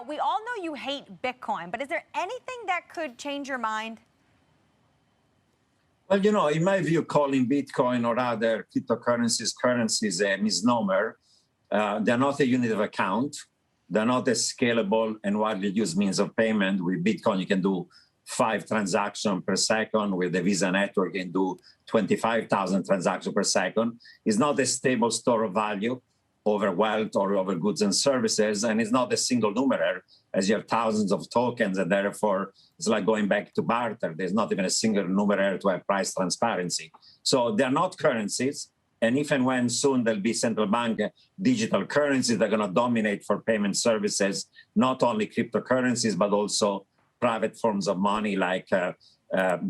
we all know you hate Bitcoin, but is there anything that could change your mind? Well, in my view, calling Bitcoin or other cryptocurrencies currencies a misnomer. They're not a unit of account. They're not a scalable and widely used means of payment. With Bitcoin, you can do 5 transactions per second. With the Visa network, you can do 25,000 transactions per second. It's not a stable store of value over wealth or over goods and services, and it's not a single numeraire, as you have thousands of tokens, and therefore it's like going back to barter. There's not even a single numeraire to have price transparency. So they're not currencies. And if and when soon there'll be central bank digital currencies that are going to dominate for payment services, not only cryptocurrencies, but also private forms of money like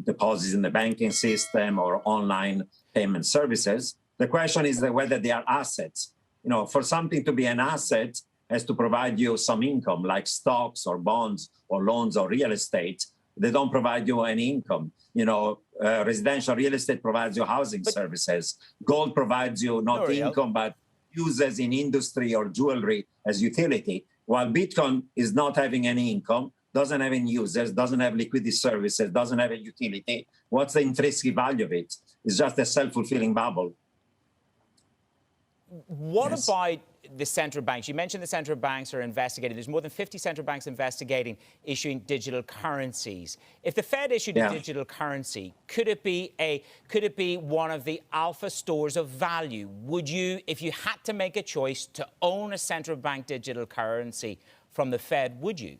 deposits in the banking system or online payment services. The question is whether they are assets. For something to be an asset, it has to provide you some income, like stocks or bonds or loans or real estate. They don't provide you any income. Residential real estate provides you housing services. Gold provides you not income, but uses in industry or jewelry as utility. While Bitcoin is not having any income, doesn't have any users, doesn't have liquidity services, doesn't have a utility. What's the intrinsic value of it? It's just a self-fulfilling bubble. What about the central banks? You mentioned the central banks are investigating. There's more than 50 central banks investigating issuing digital currencies. If the Fed issued a digital currency, could it be one of the alpha stores of value? Would you, if you had to make a choice to own a central bank digital currency from the Fed, would you?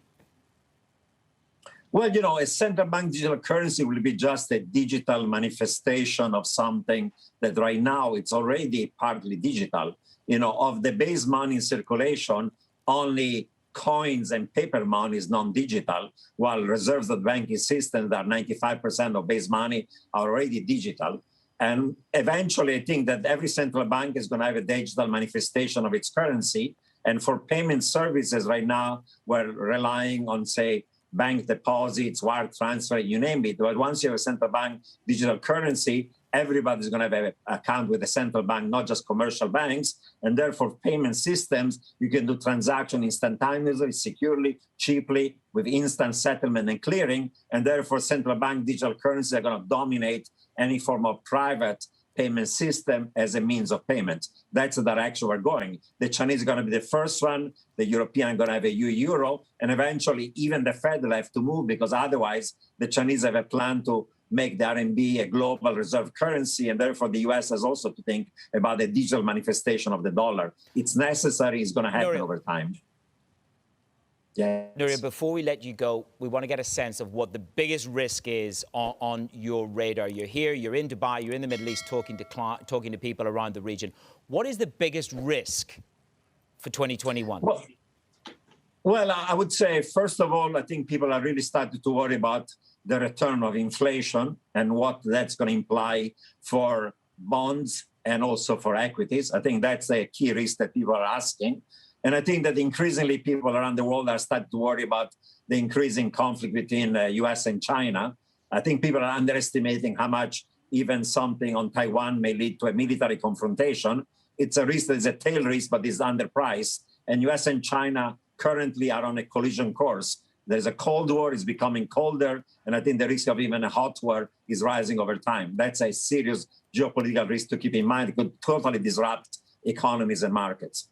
Well, a central bank digital currency will be just a digital manifestation of something that right now it's already partly digital. Of the base money in circulation, only coins and paper money is non-digital, while reserves of the banking system, that 95% of base money are already digital. And eventually, I think that every central bank is going to have a digital manifestation of its currency. And for payment services right now, we're relying on, say, bank deposits, wire transfer, you name it. But once you have a central bank digital currency, everybody's going to have an account with the central bank, not just commercial banks. And therefore, payment systems, you can do transaction instantaneously, securely, cheaply, with instant settlement and clearing. And therefore, central bank digital currencies are going to dominate any form of private payment system as a means of payment. That's the direction we're going. The Chinese are going to be the first one. The European are going to have a euro. And eventually, even the Fed will have to move, because otherwise, the Chinese have a plan to make the RMB a global reserve currency. And therefore, the US has also to think about the digital manifestation of the dollar. It's necessary. It's going to happen over time. Yes. Nuria, before we let you go, we want to get a sense of what the biggest risk is on your radar. You're here, you're in Dubai, you're in the Middle East talking to people around the region. What is the biggest risk for 2021? Well, I would say, first of all, I think people are really starting to worry about the return of inflation and what that's going to imply for bonds and also for equities. I think that's a key risk that people are asking. And I think that increasingly people around the world are starting to worry about the increasing conflict between the US and China. I think people are underestimating how much even something on Taiwan may lead to a military confrontation. It's a risk that is a tail risk, but is underpriced. And US and China currently are on a collision course. There's a Cold War, it's becoming colder, and I think the risk of even a hot war is rising over time. That's a serious geopolitical risk to keep in mind. It could totally disrupt economies and markets.